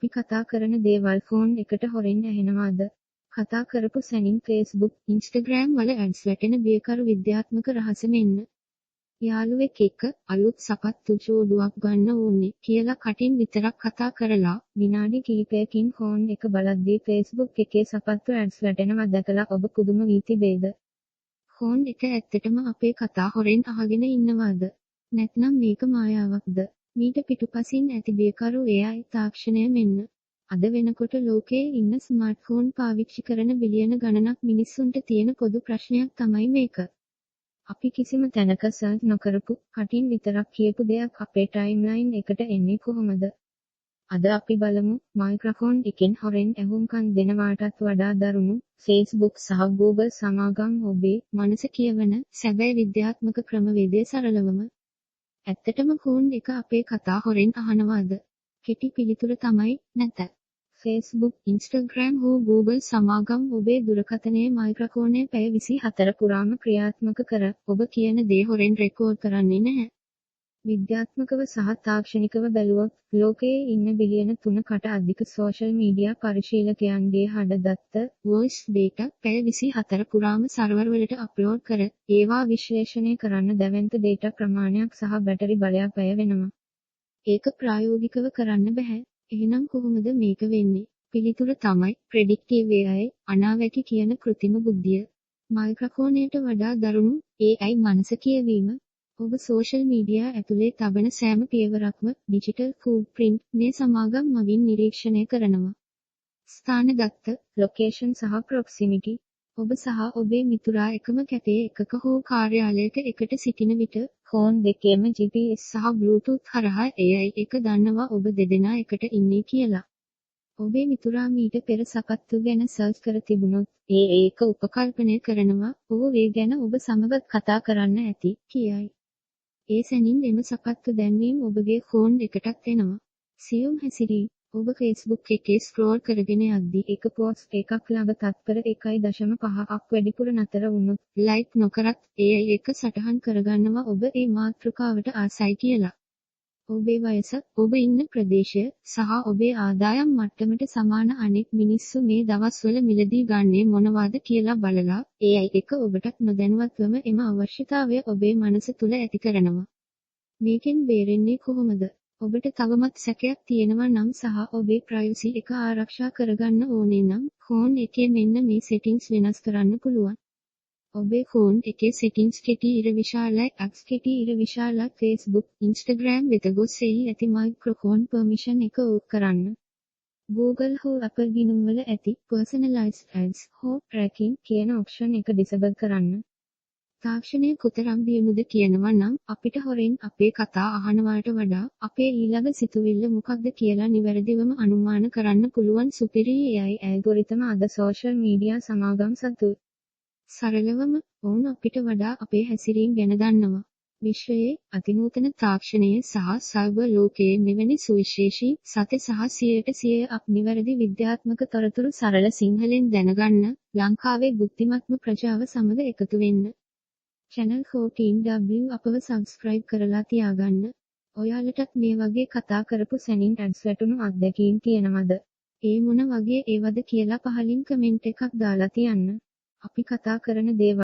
අපි කතා කරන දේවල් ෆෝන් එකට හොරෙන් ඇහෙනවාද? කතා කරපු සැනින් Facebook, Instagram වල ඇඩ්ස් වැටෙන බියකරු විද්‍යාත්මක රහස මෙන්න. යාළුවෙක් එක්ක අලුත් සපත්තු ජෝඩුවක් ගන්න ඕනේ කියලා කටින් විතරක් කතා කරලා විනාඩි කිහිපයකින් ෆෝන් එක බලද්දී Facebook එකේ සපත්තු ඇඩ්ස් වැටෙනවා දැකලා ඔබ පුදුම වී තිබේද? ෆෝන් එක ඇත්තටම අපේ කතා හොරෙන් අහගෙන ඉන්නවාද? නැත්නම් මේක මායාවක්ද? මීට පිටුපසින් ඇති බියකරු AI තාක්ෂණය මෙන්න. අද වෙනකොට ලෝකයේ ඉන්න ස්මාර්ට්ෆෝන් පාවිච්චි කරන බිලියන ගණනක් මිනිස්සුන්ට තියෙන පොදු ප්‍රශ්නයක් තමයි මේක. අපි කිසිම තැනක සර්ච් නොකරපු, කටින් විතරක් කියපු දෙයක් අපේ ටයිම්ලයින් එකට එන්නේ කොහොමද? අද අපි බලමු මයික්‍රොෆෝන් එකෙන් හොරෙන් ඇහුම්කන් දෙනවාටත් වඩා දරුණු Facebook සහ Google සමාගම් ඔබේ මනස කියවන සැබෑ විද්‍යාත්මක ක්‍රමවේදය සරලවම. ඇත්තටම ෆෝන් එක අපේ කතා හොරෙන් අහනවාද? කෙටි පිළිතුර තමයි නැත. Facebook, Instagram හෝ Google සමාගම් ඔබේ දුරකථනයේ මයික්‍රොෆෝනය පැය 24 පුරාම ක්‍රියාත්මක කර ඔබ කියන දේ හොරෙන් රෙකෝඩ් කරන්නේ නැහැ. විද්‍යාත්මකව සහ තාක්ෂණිකව බැලුවොත් ලෝකයේ ඉන්න බිලියන 3කට අධික සෝෂල් මීඩියා පරිශීලකයන්ගේ හඬදත්ත වොයිස් ඩේටා පැය 24 පුරාම සර්වර් වලට අප්ලෝඩ් කර ඒවා විශ්ලේෂණය කරන්න දැවැන්ත ඩේටා ප්‍රමාණයක් සහ බැටරි බලයක් වැය වෙනවා. ඒක ප්‍රායෝගිකව කරන්න බෑ. එහෙනම් කොහොමද මේක වෙන්නේ? පිළිතුර තමයි ප්‍රෙඩික්ටිව් AI අනාවැකි කියන කෘත්‍රිම බුද්ධිය. මයික්‍රොෆෝනයට වඩා දරුණු AI මනස කියවීම. ඔබ සෝෂල් මීඩියා ඇතුලේ තබන සෑම පියවරක්ම ඩිජිටල් ෆූට්ප්‍රින්ට් මේ සමාගම් මගින් නිරීක්ෂණය කරනවා. ස්ථානගත, ලොකේෂන් සහ ප්‍රොක්සිමිටි. ඔබ සහ ඔබේ මිතුරා එකම කැපේ එකක හෝ කාර්යාලයක එකට සිටින විට ෆෝන් දෙකේම GPS සහ Bluetooth හරහා AI එක දන්නවා ඔබ දෙදෙනා එකට ඉන්නේ කියලා. ඔබේ මිතුරා මීට පෙර සපත්තු ගැන සර්ච් කර තිබුණොත් ඒක උපකල්පනය කරනවා "ඔව් ඒ ගැන ඔබ සමග කතා කරන්න ඇති" කියයි. ඒ සැනින් එම සපත්තු දැන්වීම ඔබගේ ෆෝන් එකටත් එනවා. සියුම් හැසිරීම. ඔබ Facebook එකේ ස්ක්‍රෝල් කරගෙන යද්දී එක පෝස්ට් එකක් ළඟ තත්පර 1.5ක් වැඩිපුර නතර වුණොත් ලයික් නොකරත් AI එක සටහන් කරගන්නවා ඔබ ඒ මාතෘකාවට ආසයි කියලා. ඔබේ වයස, ඔබ ඉන්න ප්‍රදේශය සහ ඔබේ ආදායම් මට්ටමට සමාන අනෙක් මිනිස්සු මේ දවස්වල මිලදී ගන්නේ මොනවද කියලා බලලා AI එක ඔබටත් නොදැනුවත්වම එම අවශ්‍යතාවය ඔබේ මනස තුල ඇති කරනවා. මේකෙන් බේරෙන්නේ කොහොමද? ඔබට තවමත් සැකයක් තියෙනවා නම් සහ ඔබේ ප්‍රයිවසි එක ආරක්ෂා කරගන්න ඕනේ නම් ෆෝන් එකේ මෙන්න මේ සෙටින්ග්ස් වෙනස් කරන්න පුළුවන්. ඔබේ ෆෝන් එකේ සෙටින්ග්ස් කෙටි ඉර විශාලයි ඇක්ස් කෙටි ඉර විශාලයි Facebook, Instagram වෙත ගොස් එහි ඇති මයික්‍රොෆෝන් පර්මිෂන් එක ඕෆ් කරන්න. Google හෝ Apple ගිණුම්වල ඇති personalized ads හෝ tracking කියන ඔප්ෂන් එක ඩිසේබල් කරන්න. තාක්ෂණය කොතරම් දියුණුද කියනවා නම් අපිට හොරෙන් අපේ කතා අහනවාට වඩා අපේ ඊළඟ සිතුවිල්ල මොකක්ද කියලා නිවැරදිවම අනුමාන කරන්න පුළුවන් සුපිරි AI ඇල්ගොරිතම අද සෝෂල් මීඩියා සමාගම් සතු. සරලවම ඔවුන් අපිට වඩා අපේ හැසිරීම් ගැන දන්නවා. විශ්වයේ අතිනූතන තාක්ෂණයේ සහ සයිබර් ලෝකයේ මෙවැනි සුවිශේෂී සත්‍ය සහ 100% නිවැරදි විද්‍යාත්මක තොරතුරු සරල සිංහලෙන් දැනගන්න ලංකාවේ බුද්ධිමත්ම ප්‍රජාව සමග එකතු වෙන්න. channel 14W අපව subscribe කරලා තියාගන්න. ඔයාලටත් මේ වගේ කතා කරපු සැනින් ඇඩ්ස් වැටුණු අත්දැකීම් තියෙනවද? ඒ මොන වගේ ඒවද කියලා පහලින් කමෙන්ට් එකක් දාලා තියන්න. අපි කතා කරන දේවල්